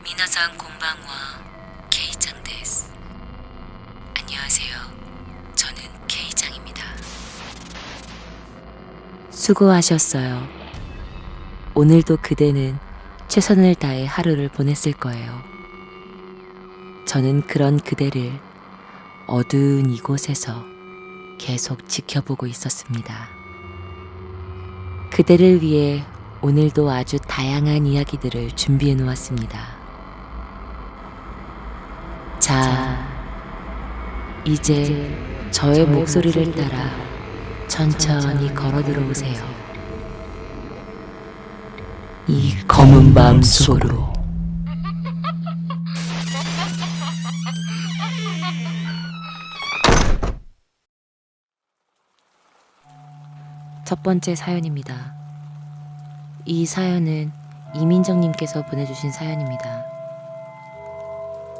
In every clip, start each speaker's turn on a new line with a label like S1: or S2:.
S1: 미나상 곤방와 케이짱 데스. 안녕하세요. 저는 케이짱입니다. 수고하셨어요. 오늘도 그대는 최선을 다해 하루를 보냈을 거예요. 저는 그런 그대를 어두운 이곳에서 계속 지켜보고 있었습니다. 그대를 위해 오늘도 아주 다양한 이야기들을 준비해 놓았습니다. 자, 이제 저의 목소리를 따라 천천히 걸어 들어오세요. 이 검은 밤 속으로. 첫 번째 사연입니다. 이 사연은 이민정님께서 보내주신 사연입니다.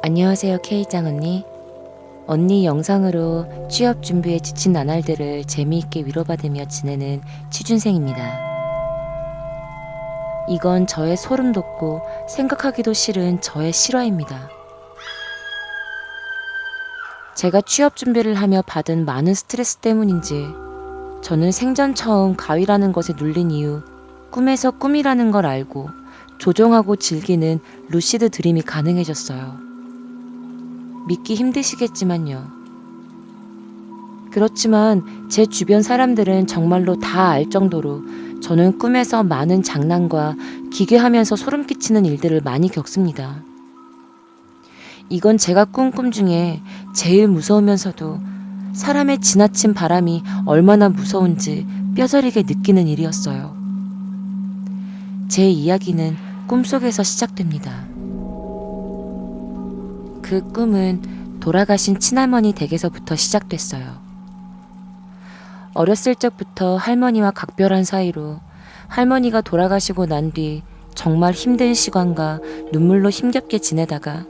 S1: 안녕하세요, K짱 언니. 언니 영상으로 취업 준비에 지친 나날들을 재미있게 위로받으며 지내는 취준생입니다. 이건 저의 소름 돋고 생각하기도 싫은 저의 실화입니다. 제가 취업 준비를 하며 받은 많은 스트레스 때문인지 저는 생전 처음 가위라는 것에 눌린 이후 꿈에서 꿈이라는 걸 알고 조종하고 즐기는 루시드 드림이 가능해졌어요. 믿기 힘드시겠지만요. 그렇지만 제 주변 사람들은 정말로 다 알 정도로 저는 꿈에서 많은 장난과 기괴하면서 소름 끼치는 일들을 많이 겪습니다. 이건 제가 꾼 꿈 중에 제일 무서우면서도 사람의 지나친 바람이 얼마나 무서운지 뼈저리게 느끼는 일이었어요. 제 이야기는 꿈속에서 시작됩니다. 그 꿈은 돌아가신 친할머니 댁에서부터 시작됐어요. 어렸을 적부터 할머니와 각별한 사이로 할머니가 돌아가시고 난 뒤 정말 힘든 시간과 눈물로 힘겹게 지내다가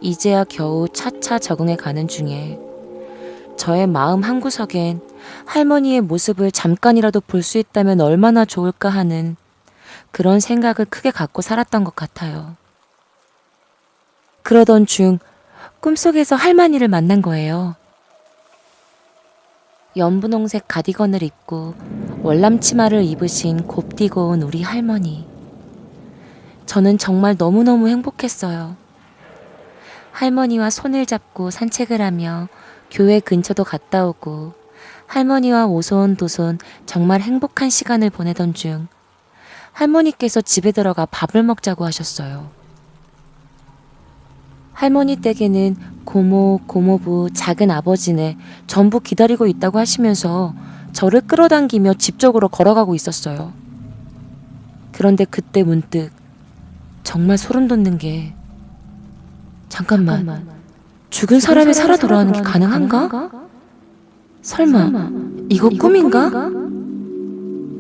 S1: 이제야 겨우 차차 적응해 가는 중에 저의 마음 한구석엔 할머니의 모습을 잠깐이라도 볼 수 있다면 얼마나 좋을까 하는 그런 생각을 크게 갖고 살았던 것 같아요. 그러던 중 꿈속에서 할머니를 만난 거예요. 연분홍색 가디건을 입고 월남 치마를 입으신 곱디고 온 우리 할머니. 저는 정말 너무너무 행복했어요. 할머니와 손을 잡고 산책을 하며 교회 근처도 갔다 오고 할머니와 오손도손 정말 행복한 시간을 보내던 중 할머니께서 집에 들어가 밥을 먹자고 하셨어요. 할머니 댁에는 고모, 고모부, 작은 아버지네 전부 기다리고 있다고 하시면서 저를 끌어당기며 집 쪽으로 걸어가고 있었어요. 그런데 그때 문득 정말 소름 돋는 게 잠깐만. 죽은 사람이 살아 돌아오는 게 가능한가? 설마 이거 꿈인가?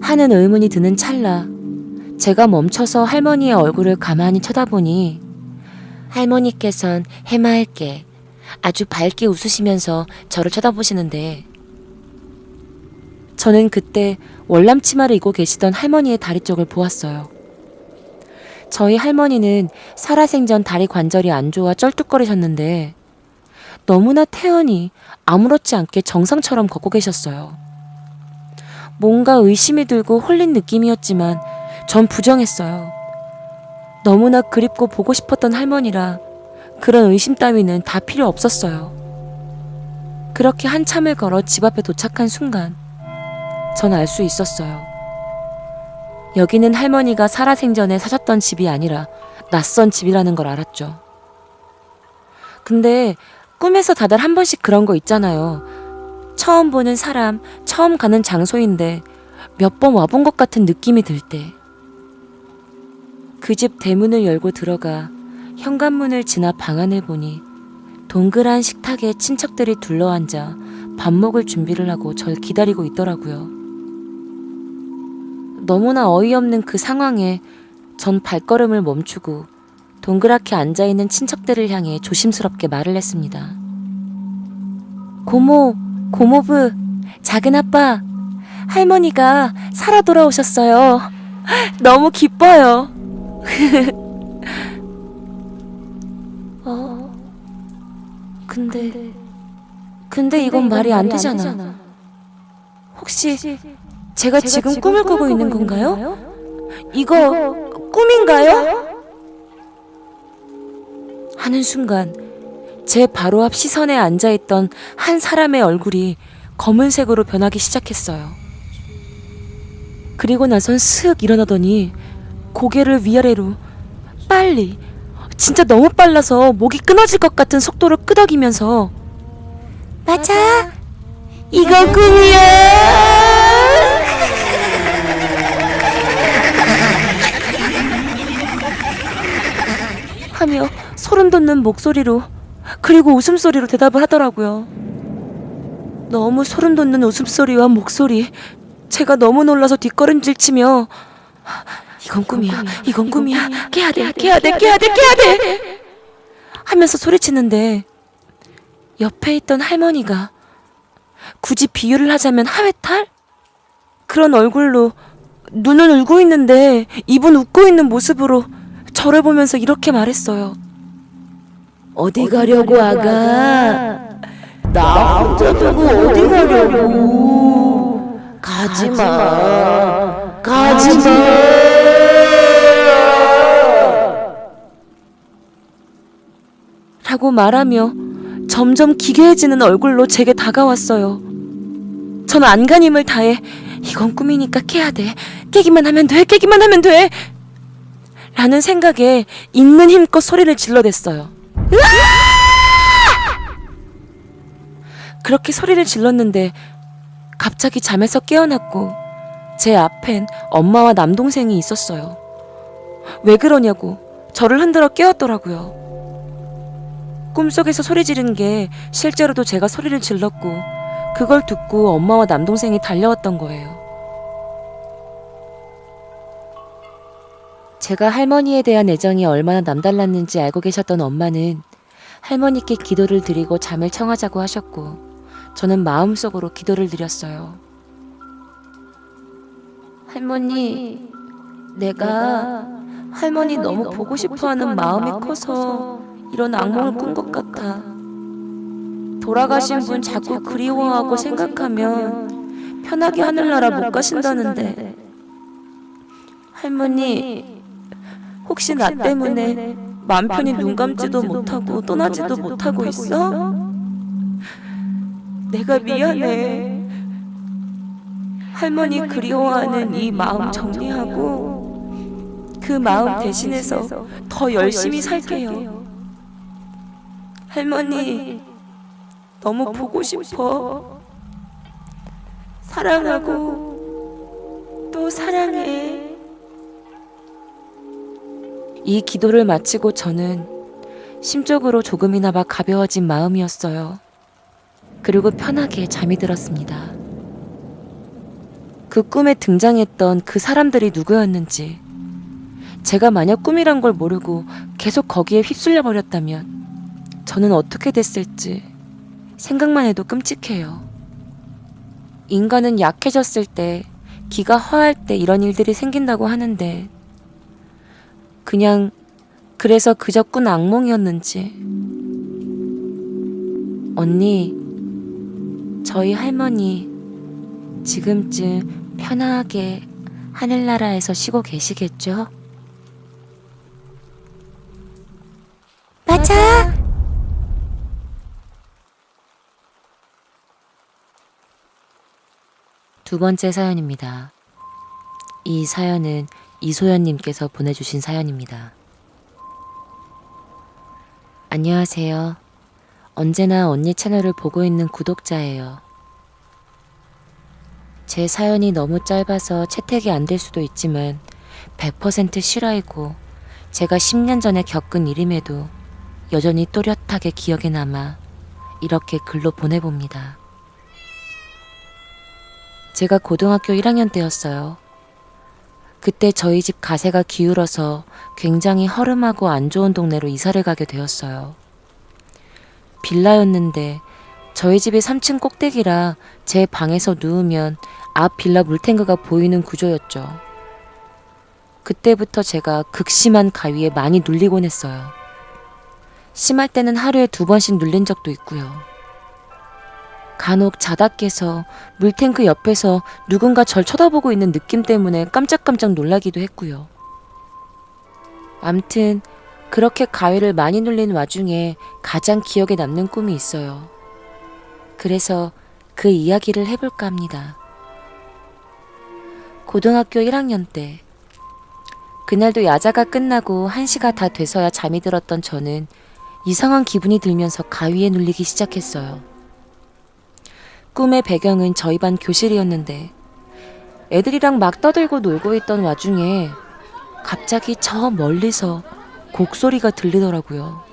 S1: 하는 의문이 드는 찰나 제가 멈춰서 할머니의 얼굴을 가만히 쳐다보니 할머니께선 해맑게 아주 밝게 웃으시면서 저를 쳐다보시는데 저는 그때 월남 치마를 입고 계시던 할머니의 다리 쪽을 보았어요. 저희 할머니는 살아생전 다리 관절이 안 좋아 쩔뚝거리셨는데 너무나 태연히 아무렇지 않게 정상처럼 걷고 계셨어요. 뭔가 의심이 들고 홀린 느낌이었지만 전 부정했어요. 너무나 그립고 보고 싶었던 할머니라 그런 의심 따위는 다 필요 없었어요. 그렇게 한참을 걸어 집 앞에 도착한 순간 전 알 수 있었어요. 여기는 할머니가 살아생전에 사셨던 집이 아니라 낯선 집이라는 걸 알았죠. 근데 꿈에서 다들 한 번씩 그런 거 있잖아요. 처음 보는 사람, 처음 가는 장소인데 몇 번 와본 것 같은 느낌이 들 때. 그 집 대문을 열고 들어가 현관문을 지나 방안을 보니 동그란 식탁에 친척들이 둘러앉아 밥 먹을 준비를 하고 절 기다리고 있더라고요. 너무나 어이없는 그 상황에 전 발걸음을 멈추고 동그랗게 앉아있는 친척들을 향해 조심스럽게 말을 했습니다. 고모, 고모부, 작은아빠, 할머니가 살아 돌아오셨어요. 너무 기뻐요. 근데 이건 말이 안 되잖아. 혹시 제가 지금 꿈을 꾸고 있는 건가요? 이거 꿈인가요? 하는 순간 제 바로 앞 시선에 앉아있던 한 사람의 얼굴이 검은색으로 변하기 시작했어요. 그리고 나선 슥 일어나더니 고개를 위아래로 빨리, 진짜 너무 빨라서 목이 끊어질 것 같은 속도로 끄덕이면서 맞아, 이건 꿈이야 하며 소름 돋는 목소리로 그리고 웃음소리로 대답을 하더라고요. 너무 소름 돋는 웃음소리와 목소리, 제가 너무 놀라서 뒷걸음질 치며 이건 꿈이야 깨야 돼 하면서 소리치는데 옆에 있던 할머니가 굳이 비유를 하자면 하회탈? 그런 얼굴로 눈은 울고 있는데 입은 웃고 있는 모습으로 저를 보면서 이렇게 말했어요. 어디 가려고 아가? 나 혼자 두고 어디 가려고? 가지마. 라고 말하며 점점 기괴해지는 얼굴로 제게 다가왔어요. 전 안간힘을 다해 이건 꿈이니까 깨야 돼. 깨기만 하면 돼. 라는 생각에 있는 힘껏 소리를 질러댔어요. 그렇게 소리를 질렀는데 갑자기 잠에서 깨어났고 제 앞엔 엄마와 남동생이 있었어요. 왜 그러냐고 저를 흔들어 깨웠더라고요. 꿈속에서 소리 지른 게 실제로도 제가 소리를 질렀고 그걸 듣고 엄마와 남동생이 달려왔던 거예요. 제가 할머니에 대한 애정이 얼마나 남달랐는지 알고 계셨던 엄마는 할머니께 기도를 드리고 잠을 청하자고 하셨고 저는 마음속으로 기도를 드렸어요. 할머니, 내가 할머니 너무 보고 싶어하는 마음이 커서 이런 악몽을 꾼 것 같아. 돌아가신 분 자꾸 그리워하고 생각하면 편하게 하늘나라 못 가신다는데 할머니, 혹시 나 때문에 맘 편히 눈 감지도 못하고 떠나지도 못하고 있어? 내가 미안해. 할머니 그리워하는 이 마음 정리하고 그 마음 대신해서 더 열심히 살게요. 할머니 너무 보고 싶어. 사랑하고 또 사랑해. 이 기도를 마치고 저는 심적으로 조금이나마 가벼워진 마음이었어요. 그리고 편하게 잠이 들었습니다. 그 꿈에 등장했던 그 사람들이 누구였는지, 제가 만약 꿈이란 걸 모르고 계속 거기에 휩쓸려 버렸다면 저는 어떻게 됐을지 생각만 해도 끔찍해요. 인간은 약해졌을 때, 기가 허할 때 이런 일들이 생긴다고 하는데 그래서 그저 꾼 악몽이었는지. 언니, 저희 할머니 지금쯤 편하게 하늘나라에서 쉬고 계시겠죠? 맞아! 두 번째 사연입니다. 이 사연은 이소연님께서 보내주신 사연입니다. 안녕하세요. 언제나 언니 채널을 보고 있는 구독자예요. 제 사연이 너무 짧아서 채택이 안 될 수도 있지만 100% 실화이고 제가 10년 전에 겪은 일임에도 여전히 또렷하게 기억에 남아 이렇게 글로 보내봅니다. 제가 고등학교 1학년 때였어요. 그때 저희 집 가세가 기울어서 굉장히 허름하고 안 좋은 동네로 이사를 가게 되었어요. 빌라였는데 저희 집이 3층 꼭대기라 제 방에서 누우면 앞 빌라 물탱크가 보이는 구조였죠. 그때부터 제가 극심한 가위에 많이 눌리곤 했어요. 심할 때는 하루에 2번씩 눌린 적도 있고요. 간혹 자다 깨서 물탱크 옆에서 누군가 절 쳐다보고 있는 느낌 때문에 깜짝깜짝 놀라기도 했고요. 암튼 그렇게 가위를 많이 눌린 와중에 가장 기억에 남는 꿈이 있어요. 그래서 그 이야기를 해볼까 합니다. 고등학교 1학년 때, 그날도 야자가 끝나고 1시가 다 돼서야 잠이 들었던 저는 이상한 기분이 들면서 가위에 눌리기 시작했어요. 꿈의 배경은 저희 반 교실이었는데 애들이랑 막 떠들고 놀고 있던 와중에 갑자기 저 멀리서 곡소리가 들리더라고요.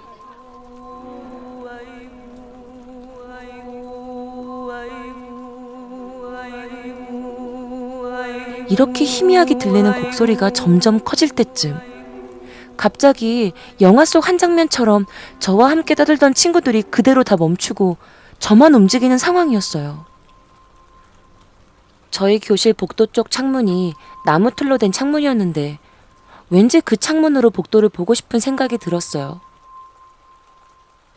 S1: 이렇게 희미하게 들리는 곡소리가 점점 커질 때쯤 갑자기 영화 속 한 장면처럼 저와 함께 떠들던 친구들이 그대로 다 멈추고 저만 움직이는 상황이었어요. 저희 교실 복도 쪽 창문이 나무 틀로 된 창문이었는데 왠지 그 창문으로 복도를 보고 싶은 생각이 들었어요.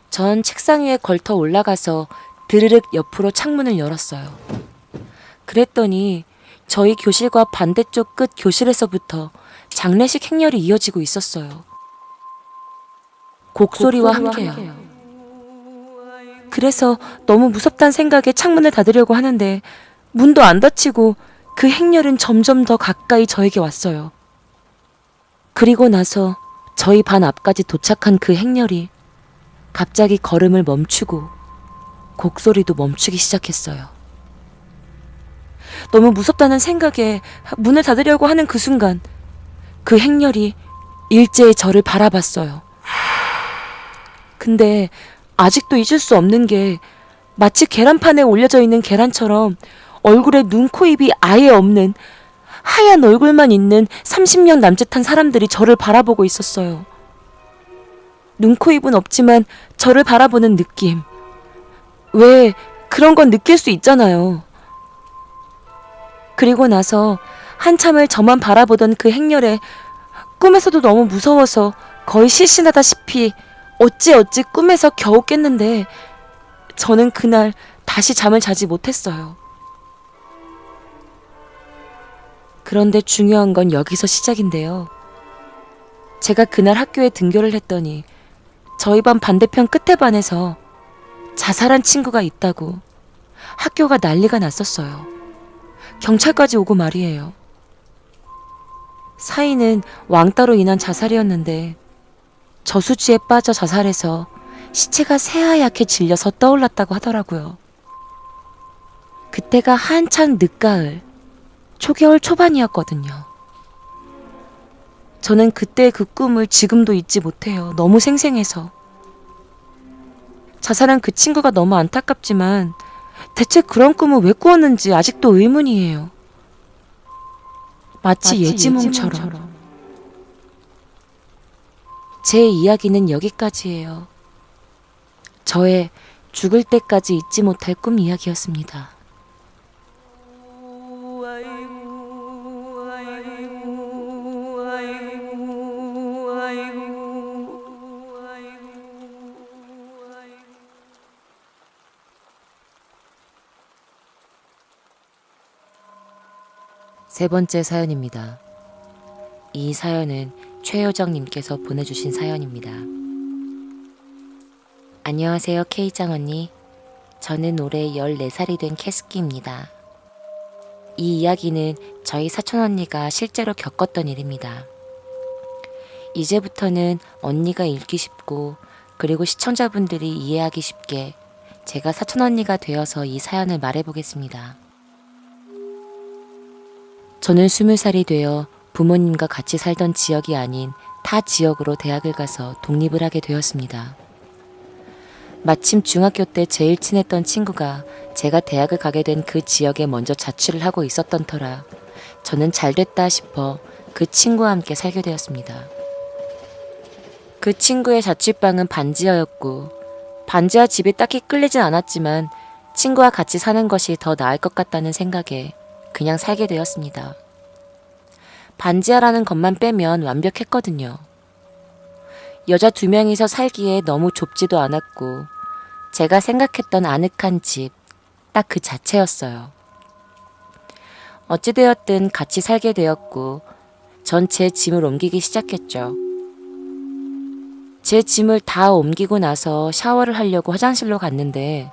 S1: 전 책상 위에 걸터 올라가서 드르륵 옆으로 창문을 열었어요. 그랬더니 저희 교실과 반대쪽 끝 교실에서부터 장례식 행렬이 이어지고 있었어요. 곡소리와 함께요. 그래서 너무 무섭다는 생각에 창문을 닫으려고 하는데 문도 안 닫히고 그 행렬은 점점 더 가까이 저에게 왔어요. 그리고 나서 저희 반 앞까지 도착한 그 행렬이 갑자기 걸음을 멈추고 곡소리도 멈추기 시작했어요. 너무 무섭다는 생각에 문을 닫으려고 하는 그 순간 그 행렬이 일제히 저를 바라봤어요. 근데 아직도 잊을 수 없는 게 마치 계란판에 올려져 있는 계란처럼 얼굴에 눈, 코, 입이 아예 없는 하얀 얼굴만 있는 30명 남짓한 사람들이 저를 바라보고 있었어요. 눈, 코, 입은 없지만 저를 바라보는 느낌. 왜 그런 건 느낄 수 있잖아요. 그리고 나서 한참을 저만 바라보던 그 행렬에 꿈에서도 너무 무서워서 거의 실신하다시피 어찌 꿈에서 겨우 깼는데 저는 그날 다시 잠을 자지 못했어요. 그런데 중요한 건 여기서 시작인데요. 제가 그날 학교에 등교를 했더니 저희 반 반대편 끝에 반에서 자살한 친구가 있다고 학교가 난리가 났었어요. 경찰까지 오고 말이에요. 사인은 왕따로 인한 자살이었는데 저수지에 빠져 자살해서 시체가 새하얗게 질려서 떠올랐다고 하더라고요. 그때가 한창 늦가을, 초겨울 초반이었거든요. 저는 그때 그 꿈을 지금도 잊지 못해요. 너무 생생해서. 자살한 그 친구가 너무 안타깝지만 대체 그런 꿈을 왜 꾸었는지 아직도 의문이에요. 마치 예지몽처럼. 제 이야기는 여기까지예요. 저의 죽을 때까지 잊지 못할 꿈 이야기였습니다. 세 번째 사연입니다. 이 사연은 최효정님께서 보내주신 사연입니다. 안녕하세요, K짱 언니. 저는 올해 14살이 된 캐스키입니다. 이 이야기는 저희 사촌 언니가 실제로 겪었던 일입니다. 이제부터는 언니가 읽기 쉽고 그리고 시청자분들이 이해하기 쉽게 제가 사촌 언니가 되어서 이 사연을 말해보겠습니다. 저는 20살이 되어 부모님과 같이 살던 지역이 아닌 타 지역으로 대학을 가서 독립을 하게 되었습니다. 마침 중학교 때 제일 친했던 친구가 제가 대학을 가게 된 그 지역에 먼저 자취를 하고 있었던 터라 저는 잘됐다 싶어 그 친구와 함께 살게 되었습니다. 그 친구의 자취방은 반지하였고 반지하 집이 딱히 끌리진 않았지만 친구와 같이 사는 것이 더 나을 것 같다는 생각에 그냥 살게 되었습니다. 반지하라는 것만 빼면 완벽했거든요. 여자 2명이서 살기에 너무 좁지도 않았고 제가 생각했던 아늑한 집, 딱 그 자체였어요. 어찌되었든 같이 살게 되었고 전 제 짐을 옮기기 시작했죠. 제 짐을 다 옮기고 나서 샤워를 하려고 화장실로 갔는데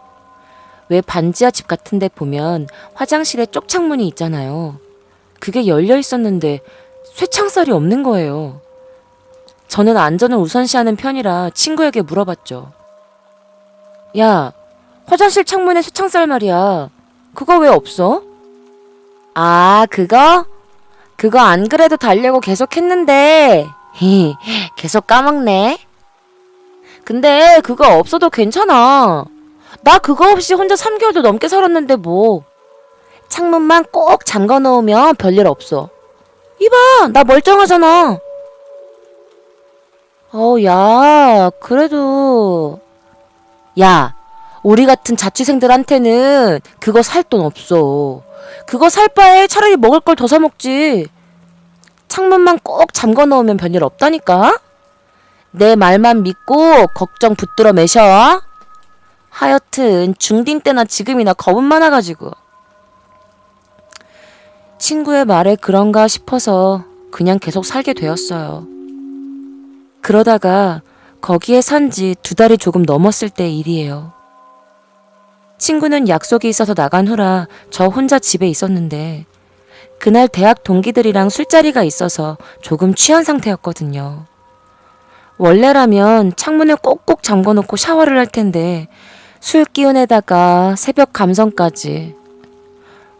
S1: 왜 반지하 집 같은 데 보면 화장실에 쪽창문이 있잖아요. 그게 열려 있었는데 쇠창살이 없는 거예요. 저는 안전을 우선시하는 편이라 친구에게 물어봤죠. 야, 화장실 창문에 쇠창살 말이야. 그거 왜 없어? 아, 그거? 그거 안 그래도 달려고 계속 했는데 계속 까먹네. 근데 그거 없어도 괜찮아. 나 그거 없이 혼자 3개월도 넘게 살았는데 뭐. 창문만 꼭 잠궈 놓으면 별일 없어. 이봐, 나 멀쩡하잖아. 야, 그래도. 야, 우리 같은 자취생들한테는 그거 살 돈 없어. 그거 살 바에 차라리 먹을 걸 더 사 먹지. 창문만 꼭 잠궈 놓으면 별일 없다니까? 내 말만 믿고 걱정 붙들어 매셔. 하여튼 중딩 때나 지금이나 겁은 많아가지고. 친구의 말에 그런가 싶어서 그냥 계속 살게 되었어요. 그러다가 거기에 산 지 2달이 조금 넘었을 때 일이에요. 친구는 약속이 있어서 나간 후라 저 혼자 집에 있었는데 그날 대학 동기들이랑 술자리가 있어서 조금 취한 상태였거든요. 원래라면 창문을 꼭꼭 잠궈놓고 샤워를 할 텐데 술 기운에다가 새벽 감성까지.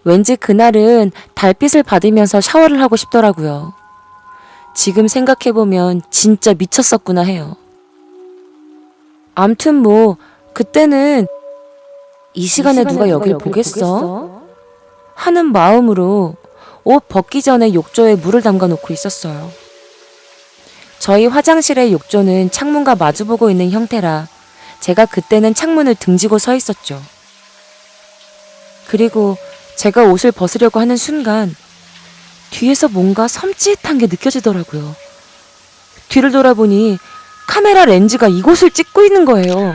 S1: 왠지 그날은 달빛을 받으면서 샤워를 하고 싶더라고요. 지금 생각해보면 진짜 미쳤었구나 해요. 암튼 뭐 그때는 이 시간에 누가 여길 보겠어? 하는 마음으로 옷 벗기 전에 욕조에 물을 담가 놓고 있었어요. 저희 화장실의 욕조는 창문과 마주보고 있는 형태라 제가 그때는 창문을 등지고 서 있었죠. 그리고 제가 옷을 벗으려고 하는 순간 뒤에서 뭔가 섬찟한 게 느껴지더라고요. 뒤를 돌아보니 카메라 렌즈가 이곳을 찍고 있는 거예요.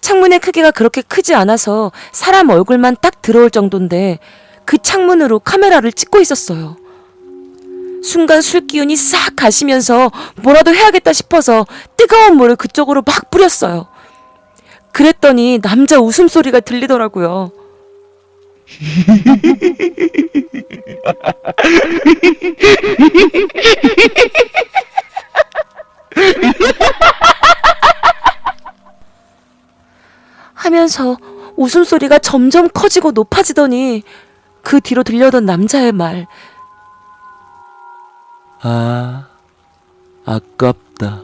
S1: 창문의 크기가 그렇게 크지 않아서 사람 얼굴만 딱 들어올 정도인데 그 창문으로 카메라를 찍고 있었어요. 순간 술기운이 싹 가시면서 뭐라도 해야겠다 싶어서 뜨거운 물을 그쪽으로 막 뿌렸어요. 그랬더니 남자 웃음소리가 들리더라고요. 하면서 웃음소리가 점점 커지고 높아지더니 그 뒤로 들려오던 남자의 말.
S2: 아, 아깝다.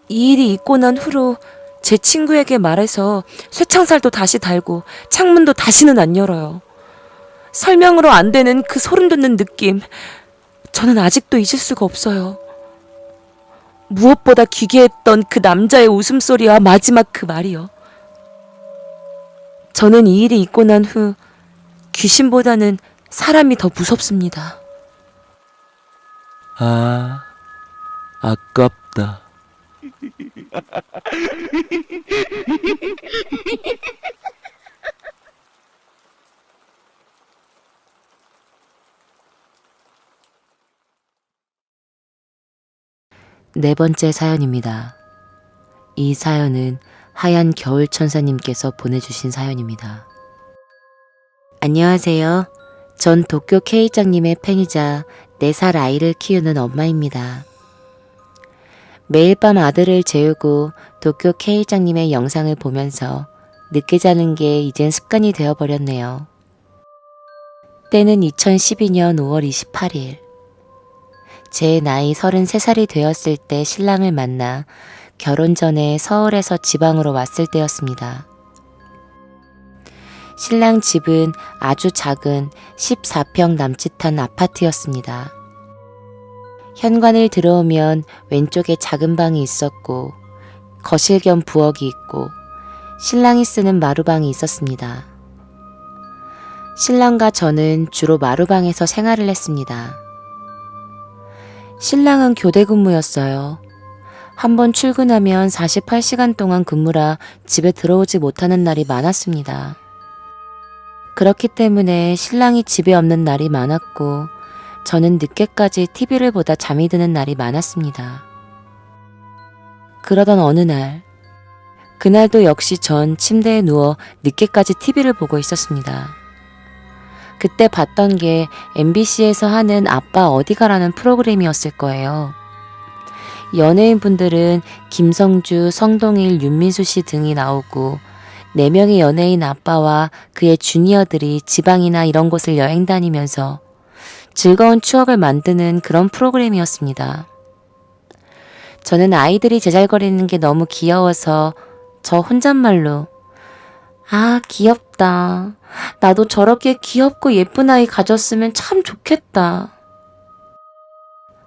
S1: 이 일이 있고 난 후로 제 친구에게 말해서 쇠창살도 다시 달고 창문도 다시는 안 열어요. 설명으로 안 되는 그 소름 돋는 느낌. 저는 아직도 잊을 수가 없어요. 무엇보다 기괴했던 그 남자의 웃음소리와 마지막 그 말이요. 저는 이 일이 있고 난 후 귀신보다는 사람이 더 무섭습니다.
S2: 아, 아깝다.
S1: 네 번째 사연입니다. 이 사연은 하얀 겨울천사님께서 보내주신 사연입니다. 안녕하세요. 전 도쿄 K장님의 팬이자 4살 아이를 키우는 엄마입니다. 매일 밤 아들을 재우고 도쿄 K장님의 영상을 보면서 늦게 자는 게 이젠 습관이 되어버렸네요. 때는 2012년 5월 28일. 제 나이 33살이 되었을 때 신랑을 만나 결혼 전에 서울에서 지방으로 왔을 때였습니다. 신랑 집은 아주 작은 14평 남짓한 아파트였습니다. 현관을 들어오면 왼쪽에 작은 방이 있었고 거실 겸 부엌이 있고 신랑이 쓰는 마루방이 있었습니다. 신랑과 저는 주로 마루방에서 생활을 했습니다. 신랑은 교대 근무였어요. 한번 출근하면 48시간 동안 근무라 집에 들어오지 못하는 날이 많았습니다. 그렇기 때문에 신랑이 집에 없는 날이 많았고 저는 늦게까지 TV를 보다 잠이 드는 날이 많았습니다. 그러던 어느 날, 그날도 역시 전 침대에 누워 늦게까지 TV를 보고 있었습니다. 그때 봤던 게 MBC에서 하는 아빠 어디가라는 프로그램이었을 거예요. 연예인분들은 김성주, 성동일, 윤민수 씨 등이 나오고 4명의 연예인 아빠와 그의 주니어들이 지방이나 이런 곳을 여행 다니면서 즐거운 추억을 만드는 그런 프로그램이었습니다. 저는 아이들이 제잘거리는 게 너무 귀여워서 저 혼잣말로 아, 귀엽다. 나도 저렇게 귀엽고 예쁜 아이 가졌으면 참 좋겠다.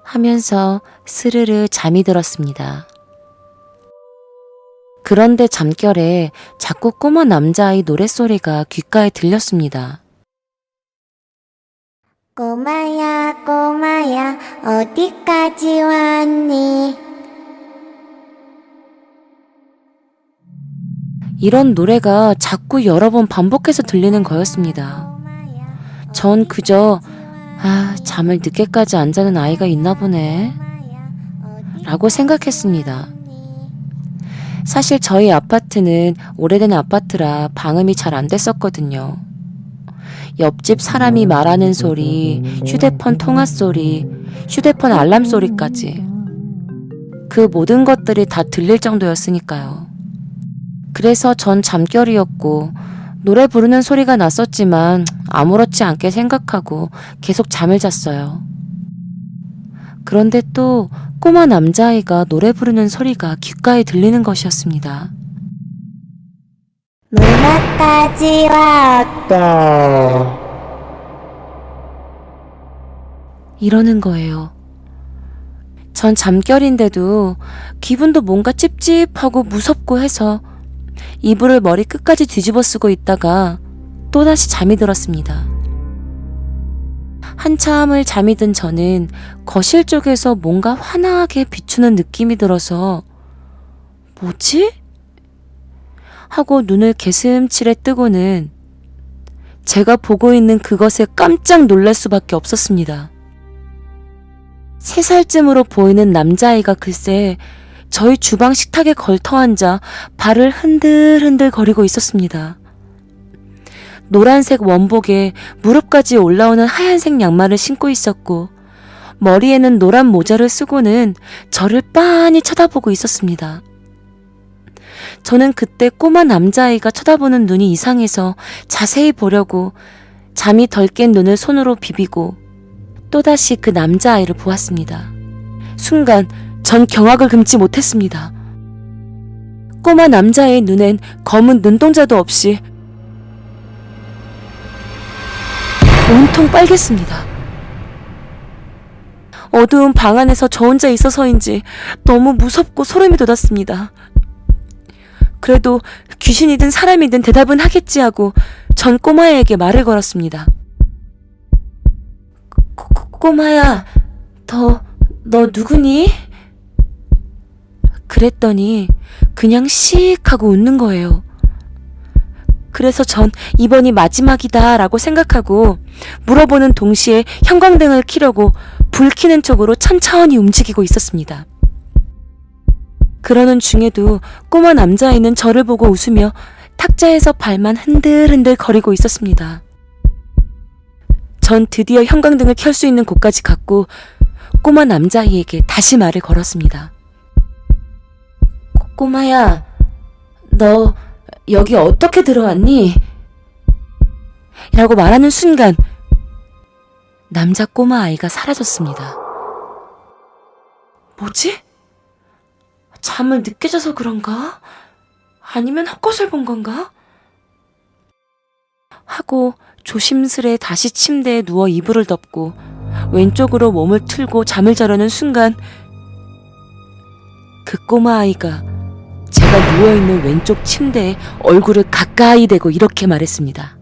S1: 하면서 스르르 잠이 들었습니다. 그런데 잠결에 자꾸 꼬마 남자아이 노랫소리가 귓가에 들렸습니다.
S3: 꼬마야, 꼬마야, 어디까지 왔니?
S1: 이런 노래가 자꾸 여러 번 반복해서 들리는 거였습니다. 전 그저 잠을 늦게까지 안 자는 아이가 있나 보네 라고 생각했습니다. 사실 저희 아파트는 오래된 아파트라 방음이 잘 안 됐었거든요. 옆집 사람이 말하는 소리, 휴대폰 통화 소리, 휴대폰 알람 소리까지 그 모든 것들이 다 들릴 정도였으니까요. 그래서 전 잠결이었고 노래 부르는 소리가 났었지만 아무렇지 않게 생각하고 계속 잠을 잤어요. 그런데 또 꼬마 남자아이가 노래 부르는 소리가 귓가에 들리는 것이었습니다.
S3: 문 앞까지 왔다.
S1: 이러는 거예요. 전 잠결인데도 기분도 뭔가 찝찝하고 무섭고 해서 이불을 머리 끝까지 뒤집어 쓰고 있다가 또다시 잠이 들었습니다. 한참을 잠이 든 저는 거실 쪽에서 뭔가 환하게 비추는 느낌이 들어서 뭐지? 하고 눈을 개슴츠레 뜨고는 제가 보고 있는 그것에 깜짝 놀랄 수밖에 없었습니다. 3살쯤으로 보이는 남자아이가 글쎄 저희 주방 식탁에 걸터앉아 발을 흔들흔들 거리고 있었습니다. 노란색 원복에 무릎까지 올라오는 하얀색 양말을 신고 있었고 머리에는 노란 모자를 쓰고는 저를 빤히 쳐다보고 있었습니다. 저는 그때 꼬마 남자아이가 쳐다보는 눈이 이상해서 자세히 보려고 잠이 덜 깬 눈을 손으로 비비고 또다시 그 남자아이를 보았습니다. 순간 전 경악을 금치 못했습니다. 꼬마 남자의 눈엔 검은 눈동자도 없이 온통 빨갰습니다. 어두운 방 안에서 저 혼자 있어서인지 너무 무섭고 소름이 돋았습니다. 그래도 귀신이든 사람이든 대답은 하겠지 하고 전 꼬마애에게 말을 걸었습니다. 꼬마야, 너 누구니? 그랬더니 그냥 씩 하고 웃는 거예요. 그래서 전 이번이 마지막이다 라고 생각하고 물어보는 동시에 형광등을 켜려고 불 켜는 쪽으로 천천히 움직이고 있었습니다. 그러는 중에도 꼬마 남자아이는 저를 보고 웃으며 탁자에서 발만 흔들흔들 거리고 있었습니다. 전 드디어 형광등을 켤 수 있는 곳까지 갔고 꼬마 남자아이에게 다시 말을 걸었습니다. 꼬마야, 너 여기 어떻게 들어왔니? 라고 말하는 순간 남자 꼬마아이가 사라졌습니다. 뭐지? 잠을 늦게 자서 그런가? 아니면 헛것을 본 건가? 하고 조심스레 다시 침대에 누워 이불을 덮고 왼쪽으로 몸을 틀고 잠을 자려는 순간 그 꼬마아이가 제가 누워있는 왼쪽 침대에 얼굴을 가까이 대고 이렇게 말했습니다.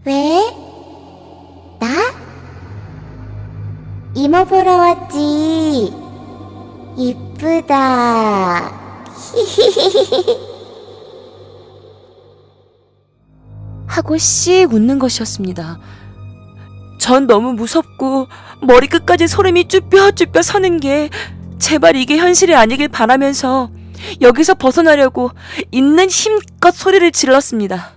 S3: 왜? 나? 이 부러웠지. 이쁘다.
S1: 하고 씩 웃는 것이었습니다. 전 너무 무섭고 머리끝까지 소름이 쭈뼛쭈뼛 서는 게 제발 이게 현실이 아니길 바라면서 여기서 벗어나려고 있는 힘껏 소리를 질렀습니다.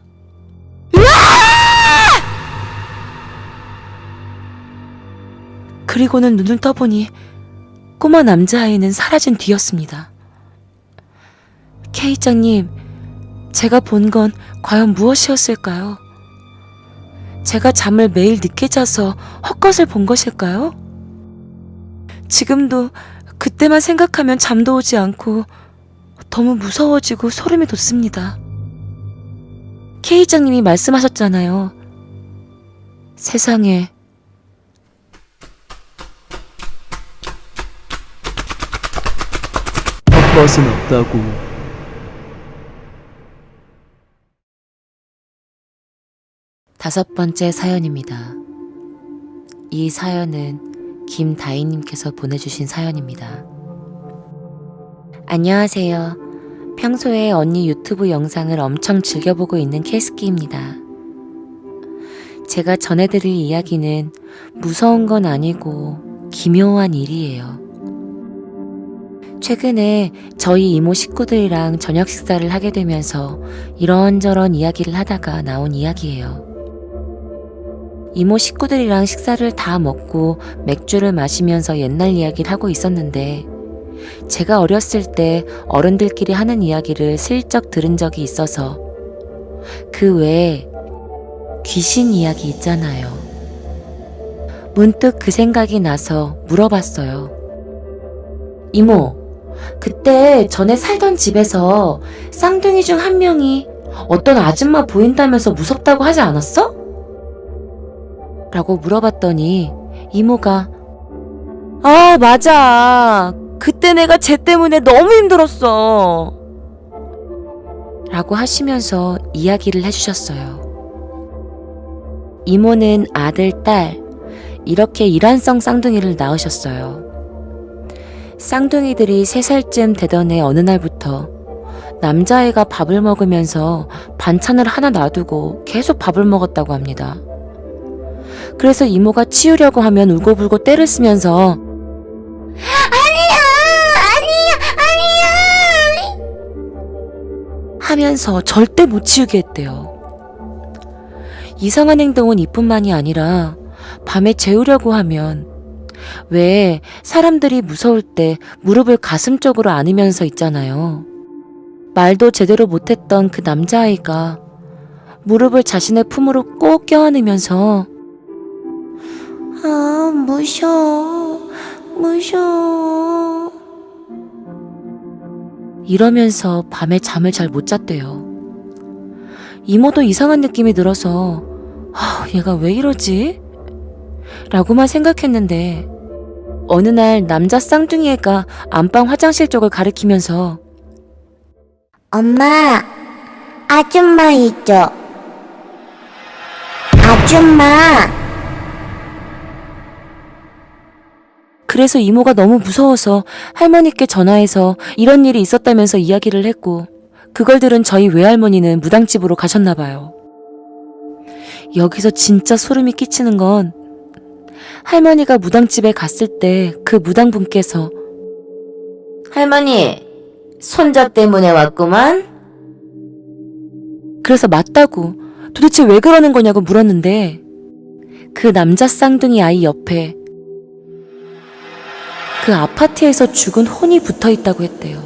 S1: 그리고는 눈을 떠보니 꼬마 남자아이는 사라진 뒤였습니다. K장님, 제가 본 건 과연 무엇이었을까요? 제가 잠을 매일 늦게 자서 헛것을 본 것일까요? 지금도 그때만 생각하면 잠도 오지 않고 너무 무서워지고 소름이 돋습니다. K장님이 말씀하셨잖아요. 세상에
S2: 헛것은 없다고.
S1: 다섯 번째 사연입니다. 이 사연은 김다희님께서 보내주신 사연입니다. 안녕하세요. 평소에 언니 유튜브 영상을 엄청 즐겨보고 있는 캐스키입니다. 제가 전해드릴 이야기는 무서운 건 아니고 기묘한 일이에요. 최근에 저희 이모 식구들이랑 저녁 식사를 하게 되면서 이런저런 이야기를 하다가 나온 이야기예요. 이모 식구들이랑 식사를 다 먹고 맥주를 마시면서 옛날 이야기를 하고 있었는데 제가 어렸을 때 어른들끼리 하는 이야기를 슬쩍 들은 적이 있어서 그 외에 귀신 이야기 있잖아요. 문득 그 생각이 나서 물어봤어요. 이모, 그때 전에 살던 집에서 쌍둥이 중 한 명이 어떤 아줌마 보인다면서 무섭다고 하지 않았어? 라고 물어봤더니 이모가 아, 맞아. 그때 내가 쟤 때문에 너무 힘들었어. 라고 하시면서 이야기를 해주셨어요. 이모는 아들, 딸 이렇게 일란성 쌍둥이를 낳으셨어요. 쌍둥이들이 3살쯤 되던 해 어느 날부터 남자애가 밥을 먹으면서 반찬을 하나 놔두고 계속 밥을 먹었다고 합니다. 그래서 이모가 치우려고 하면 울고불고 떼를 쓰면서 아니야 하면서 절대 못 치우게 했대요. 이상한 행동은 이뿐만이 아니라 밤에 재우려고 하면 왜 사람들이 무서울 때 무릎을 가슴 쪽으로 안으면서 있잖아요. 말도 제대로 못했던 그 남자아이가 무릎을 자신의 품으로 꼭 껴안으면서 아, 무서워 이러면서 밤에 잠을 잘 못 잤대요. 이모도 이상한 느낌이 들어서 얘가 왜 이러지? 라고만 생각했는데 어느 날 남자 쌍둥이 애가 안방 화장실 쪽을 가리키면서
S3: 엄마, 아줌마 있죠? 아줌마.
S1: 그래서 이모가 너무 무서워서 할머니께 전화해서 이런 일이 있었다면서 이야기를 했고 그걸 들은 저희 외할머니는 무당집으로 가셨나 봐요. 여기서 진짜 소름이 끼치는 건 할머니가 무당집에 갔을 때 그 무당분께서 할머니, 손자 때문에 왔구만? 그래서 맞다고 도대체 왜 그러는 거냐고 물었는데 그 남자 쌍둥이 아이 옆에 그 아파트에서 죽은 혼이 붙어 있다고 했대요.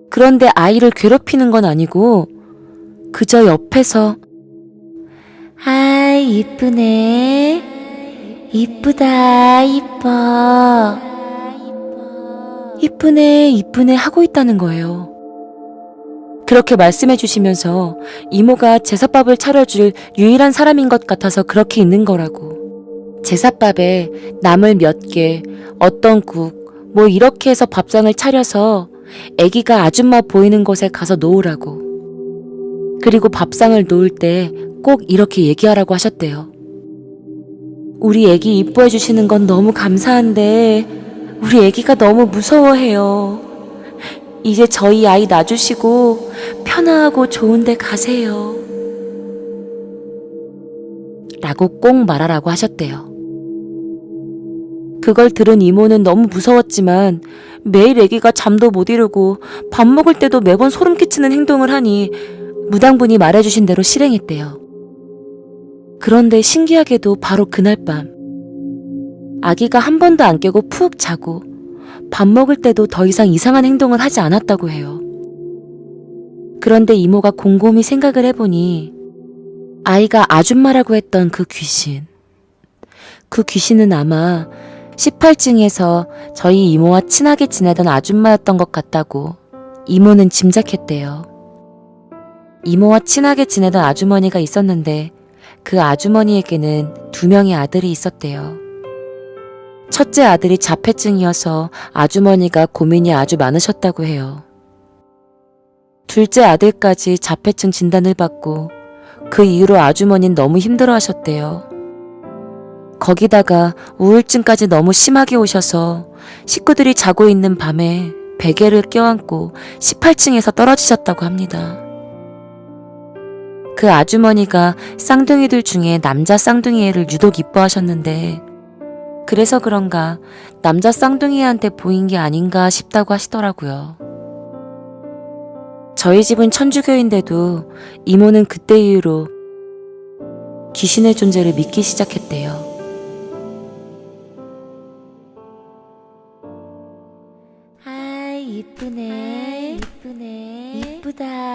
S1: 그런데 아이를 괴롭히는 건 아니고 그저 옆에서 아, 이쁘네. 이쁘다, 이뻐. 이쁘네, 이쁘네 하고 있다는 거예요. 그렇게 말씀해 주시면서 이모가 제사밥을 차려줄 유일한 사람인 것 같아서 그렇게 있는 거라고. 제사밥에 나물 몇 개, 어떤 국, 뭐 이렇게 해서 밥상을 차려서 애기가 아줌마 보이는 곳에 가서 놓으라고. 그리고 밥상을 놓을 때 꼭 이렇게 얘기하라고 하셨대요. 우리 애기 이뻐해 주시는 건 너무 감사한데 우리 애기가 너무 무서워해요. 이제 저희 아이 놔주시고 편하고 좋은 데 가세요. 라고 꼭 말하라고 하셨대요. 그걸 들은 이모는 너무 무서웠지만 매일 애기가 잠도 못 이루고 밥 먹을 때도 매번 소름 끼치는 행동을 하니 무당분이 말해주신 대로 실행했대요. 그런데 신기하게도 바로 그날 밤 아기가 한 번도 안 깨고 푹 자고 밥 먹을 때도 더 이상 이상한 행동을 하지 않았다고 해요. 그런데 이모가 곰곰이 생각을 해보니 아이가 아줌마라고 했던 그 귀신은 아마 18층에서 저희 이모와 친하게 지내던 아줌마였던 것 같다고 이모는 짐작했대요. 이모와 친하게 지내던 아주머니가 있었는데 그 아주머니에게는 2명의 아들이 있었대요. 첫째 아들이 자폐증이어서 아주머니가 고민이 아주 많으셨다고 해요. 둘째 아들까지 자폐증 진단을 받고 그 이후로 아주머니는 너무 힘들어 하셨대요. 거기다가 우울증까지 너무 심하게 오셔서 식구들이 자고 있는 밤에 베개를 껴안고 18층에서 떨어지셨다고 합니다. 그 아주머니가 쌍둥이들 중에 남자 쌍둥이 애를 유독 이뻐하셨는데 그래서 그런가 남자 쌍둥이한테 보인 게 아닌가 싶다고 하시더라고요. 저희 집은 천주교인데도 이모는 그때 이후로 귀신의 존재를 믿기 시작했대요. 아, 이쁘네. 이쁘다.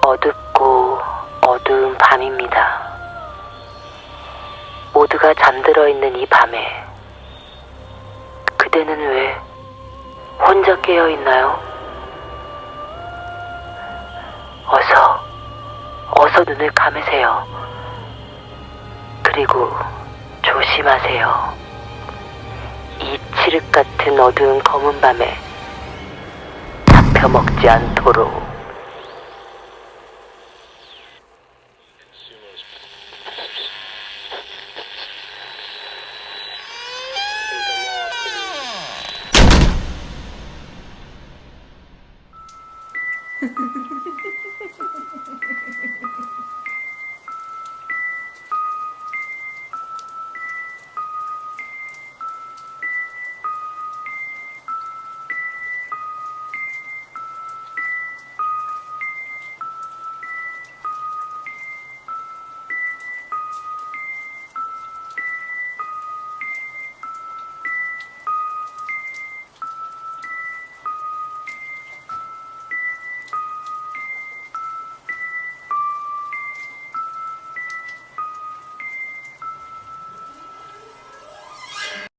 S4: 어둡고 어두운 밤입니다. 모두가 잠들어 있는 이 밤에 그대는 왜 혼자 깨어 있나요? 어서 눈을 감으세요. 그리고 조심하세요. 이 칠흑 같은 어두운 검은 밤에 잡혀먹지 않도록.